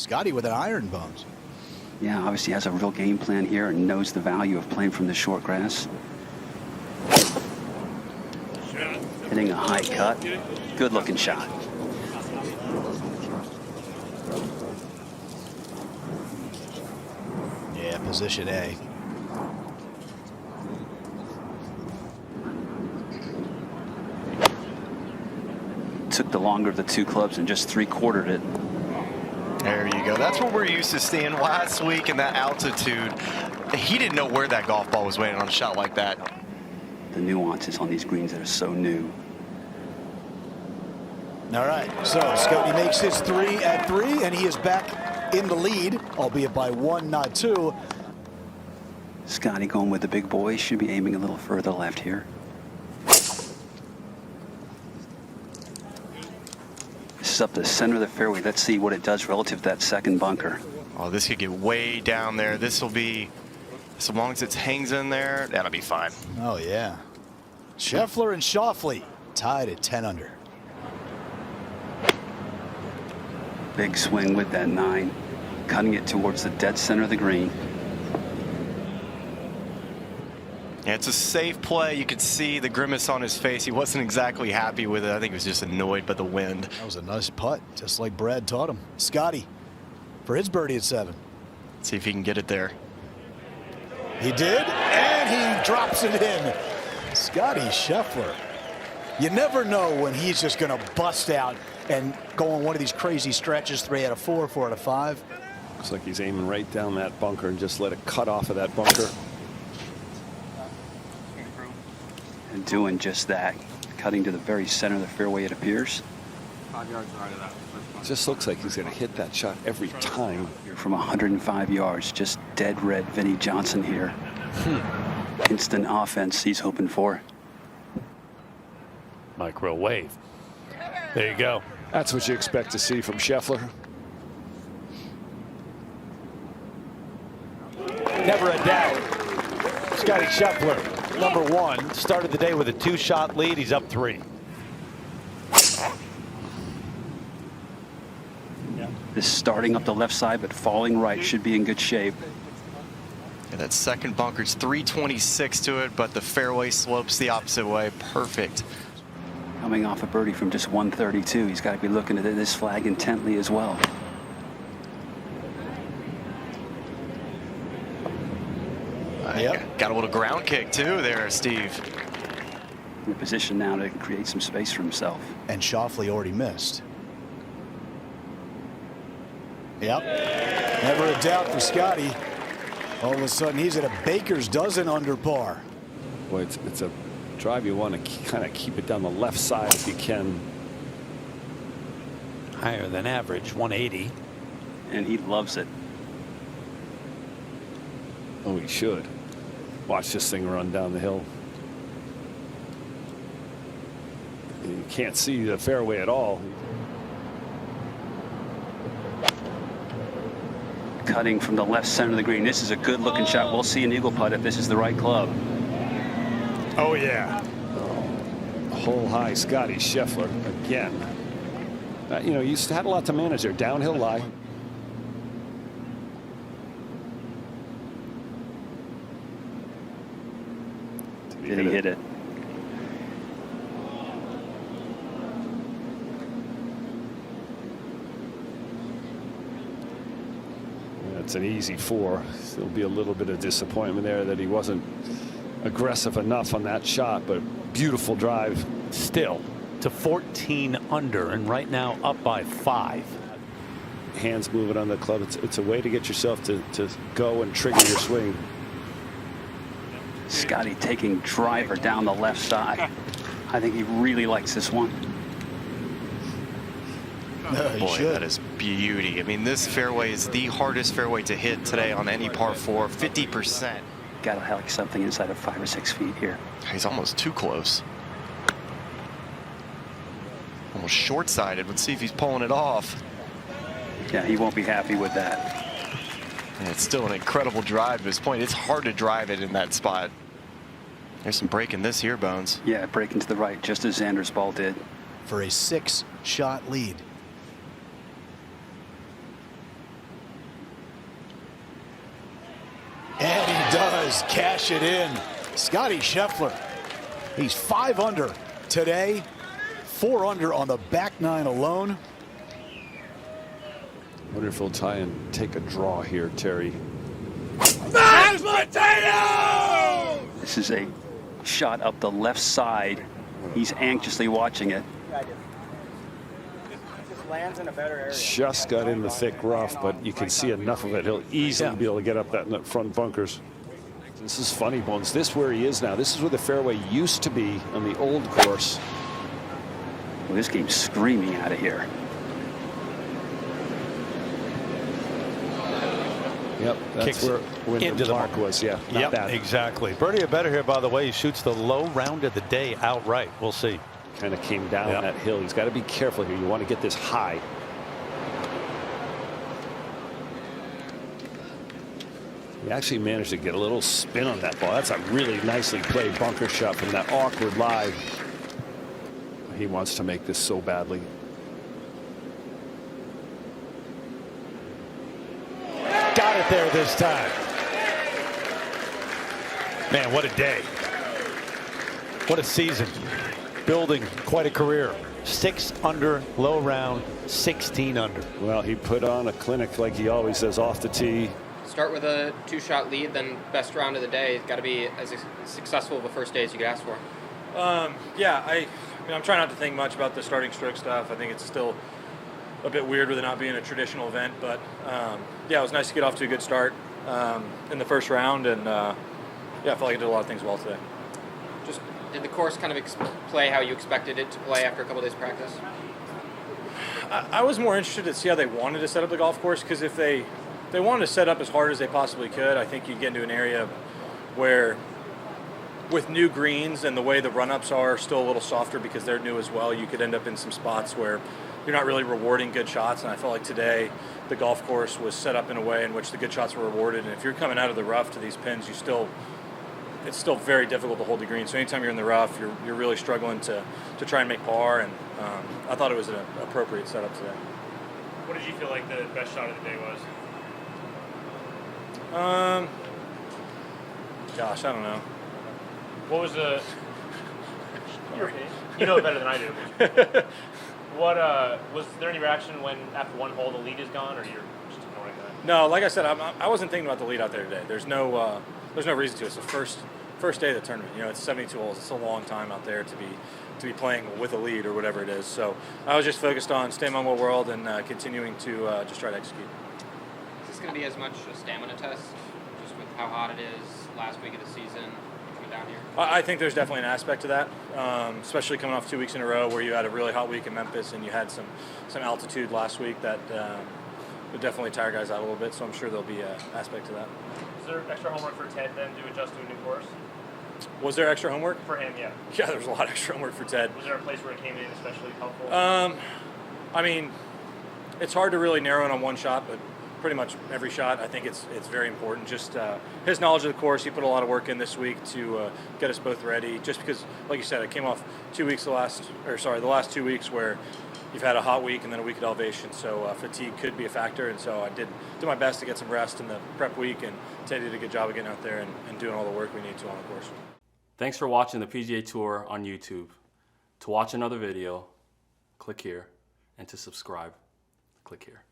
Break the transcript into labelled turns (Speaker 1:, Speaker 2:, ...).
Speaker 1: Scottie with an iron, Bones.
Speaker 2: Yeah, obviously has a real game plan here and knows the value of playing from the short grass. Hitting a high cut. Good looking shot.
Speaker 1: Yeah, position A.
Speaker 2: Took the longer of the two clubs and just 3/4'd it.
Speaker 3: There you go. That's what we're used to seeing last week in that altitude. He didn't know where that golf ball was waiting on a shot like that.
Speaker 2: The nuances on these greens that are so new.
Speaker 1: All right, so Scottie makes his 3 at 3, and he is back in the lead, albeit by 1, not 2.
Speaker 2: Scottie going with the big boy. Should be aiming a little further left here. This is up the center of the fairway. Let's see what it does relative to that second bunker.
Speaker 3: Oh, this could get way down there. This will be, so long as it hangs in there, that'll be fine.
Speaker 1: Oh, yeah. Scheffler and Schauffele tied at 10 under.
Speaker 2: Big swing with that 9, cutting it towards the dead center of the green.
Speaker 3: Yeah, it's a safe play. You could see the grimace on his face. He wasn't exactly happy with it. I think he was just annoyed by the wind.
Speaker 1: That was a nice putt, just like Brad taught him. Scottie for his birdie at 7.
Speaker 3: Let's see if he can get it there.
Speaker 1: He did, and he drops it in. Scottie Scheffler. You never know when he's just going to bust out and go on one of these crazy stretches. 3 out of 4, 4 out of 5.
Speaker 4: Looks like he's aiming right down that bunker and just let it cut off of that bunker.
Speaker 2: And doing just that, cutting to the very center of the fairway, it appears.
Speaker 5: 5 yards right of that.
Speaker 4: Just looks like he's going to hit that shot every time.
Speaker 2: From 105 yards, just dead red Vinnie Johnson here. Instant offense he's hoping for.
Speaker 6: Micro wave. There you go.
Speaker 4: That's what you expect to see from Scheffler.
Speaker 6: Never a doubt. Scottie Scheffler, #1, started the day with a 2-shot lead. He's up 3.
Speaker 2: This starting up the left side but falling right should be in good shape.
Speaker 3: Yeah, that second bunker's 326 to it, but the fairway slopes the opposite way. Perfect.
Speaker 2: Coming off a birdie from just 132, he's got to be looking at this flag intently as well.
Speaker 1: Yep.
Speaker 3: Got a little ground kick too there, Steve.
Speaker 2: In a position now to create some space for himself.
Speaker 1: And Schauffele already missed. Yep. Never a doubt for Scottie. All of a sudden, he's at a baker's dozen under par.
Speaker 4: Boy, it's a drive you want to kind of keep it down the left side if you can.
Speaker 6: Higher than average, 180.
Speaker 2: And he loves it.
Speaker 4: Oh, he should. Watch this thing run down the hill. You can't see the fairway at all.
Speaker 2: Cutting from the left center of the green. This is a good looking shot. We'll see an eagle putt if this is the right club.
Speaker 6: Oh, yeah.
Speaker 4: Hole high Scottie Scheffler again. You know, you had a lot to manage there. Downhill lie.
Speaker 2: Did he hit it?
Speaker 4: It's an easy 4. There'll be a little bit of disappointment there that he wasn't aggressive enough on that shot, but beautiful drive.
Speaker 6: Still to 14 under, and right now up by 5.
Speaker 4: Hands moving on the club. It's a way to get yourself to go and trigger your swing.
Speaker 2: Scottie taking driver down the left side. I think he really likes this one.
Speaker 3: Boy, that is beauty. I mean, this fairway is the hardest fairway to hit today on any par 4. 50%.
Speaker 2: Got to like something inside of 5 or 6 feet here.
Speaker 3: He's almost too close. Almost short-sided. Let's see if he's pulling it off.
Speaker 2: Yeah, he won't be happy with that.
Speaker 3: And it's still an incredible drive to this point. It's hard to drive it in that spot. There's some break in this here, Bones.
Speaker 2: Yeah, breaking to the right, just as Xander's ball did.
Speaker 1: For a 6-shot lead. does cash it in. Scottie Scheffler, he's 5 under today, 4 under on the back 9 alone.
Speaker 4: I wonder if he'll try and take a draw here, Terry.
Speaker 7: Mashed potatoes!
Speaker 2: This is a shot up the left side. He's anxiously watching it.
Speaker 5: Lands in a better area.
Speaker 4: Just got in the thick rough, but you can see enough of it. He'll easily be able to get up that front bunkers. This is funny bones. This where he is now. This is where the fairway used to be on the old course.
Speaker 2: Well, this game's screaming out of here.
Speaker 4: Yep, that's
Speaker 6: Kicks
Speaker 4: where
Speaker 6: into
Speaker 4: the mark was. Yeah, not bad.
Speaker 6: Exactly. Birdie or better here, by the way. He shoots the low round of the day outright. We'll see.
Speaker 4: Kind of came down that hill. He's got to be careful here. You want to get this high. He actually managed to get a little spin on that ball. That's a really nicely played bunker shot from that awkward lie. He wants to make this so badly.
Speaker 6: Got it there this time. Man, what a day. What a season. Building quite a career. 6 under, low round, 16 under.
Speaker 4: Well, he put on a clinic like he always does off the tee.
Speaker 8: Start with a 2-shot lead, then best round of the day. It's got to be as successful of a first day as you could ask for.
Speaker 5: Yeah, I mean, I'm trying not to think much about the starting stroke stuff. I think it's still a bit weird with it not being a traditional event, but yeah, it was nice to get off to a good start in the first round, and yeah, I felt like I did a lot of things well today.
Speaker 8: Just did the course kind of play how you expected it to play after a couple days practice?
Speaker 5: I was more interested to see how they wanted to set up the golf course, because if they wanted to set up as hard as they possibly could, I think you'd get into an area where with new greens and the way the run-ups are still a little softer because they're new as well, you could end up in some spots where you're not really rewarding good shots. And I felt like today the golf course was set up in a way in which the good shots were rewarded. And if you're coming out of the rough to these pins, it's still very difficult to hold the green. So anytime you're in the rough, you're really struggling to try and make par. And I thought it was an appropriate setup today.
Speaker 9: What did you feel like the best shot of the day was?
Speaker 5: Gosh, I don't know.
Speaker 9: What was the? You know it better than I do. What was there any reaction when after one hole the lead is gone, or you're just ignoring that?
Speaker 5: No, like I said, I wasn't thinking about the lead out there today. There's no reason to. It's the first day of the tournament. You know, it's 72 holes. It's a long time out there to be playing with a lead or whatever it is. So I was just focused on staying on my world and continuing to just try to execute.
Speaker 8: Is this going to be as much a stamina test, just with how hot it is last week of the season coming down here?
Speaker 5: I think there's definitely an aspect to that, especially coming off 2 weeks in a row where you had a really hot week in Memphis and you had some altitude last week that would definitely tire guys out a little bit. So I'm sure there'll be an aspect to that.
Speaker 9: Is there extra homework for Ted then to adjust to a new course?
Speaker 5: Was there extra homework?
Speaker 9: For him, yeah.
Speaker 5: Yeah, there was a lot of extra homework for Ted.
Speaker 9: Was there a place where it came in especially helpful?
Speaker 5: I mean, it's hard to really narrow in on one shot, but pretty much every shot, I think it's very important. Just his knowledge of the course, he put a lot of work in this week to get us both ready. Just because, like you said, I came off the last 2 weeks where you've had a hot week and then a week at elevation, so fatigue could be a factor. And so I did my best to get some rest in the prep week, and Ted did a good job of getting out there and doing all the work we need to on the course.
Speaker 10: Thanks for watching the PGA Tour on YouTube. To watch another video, click here, and to subscribe, click here.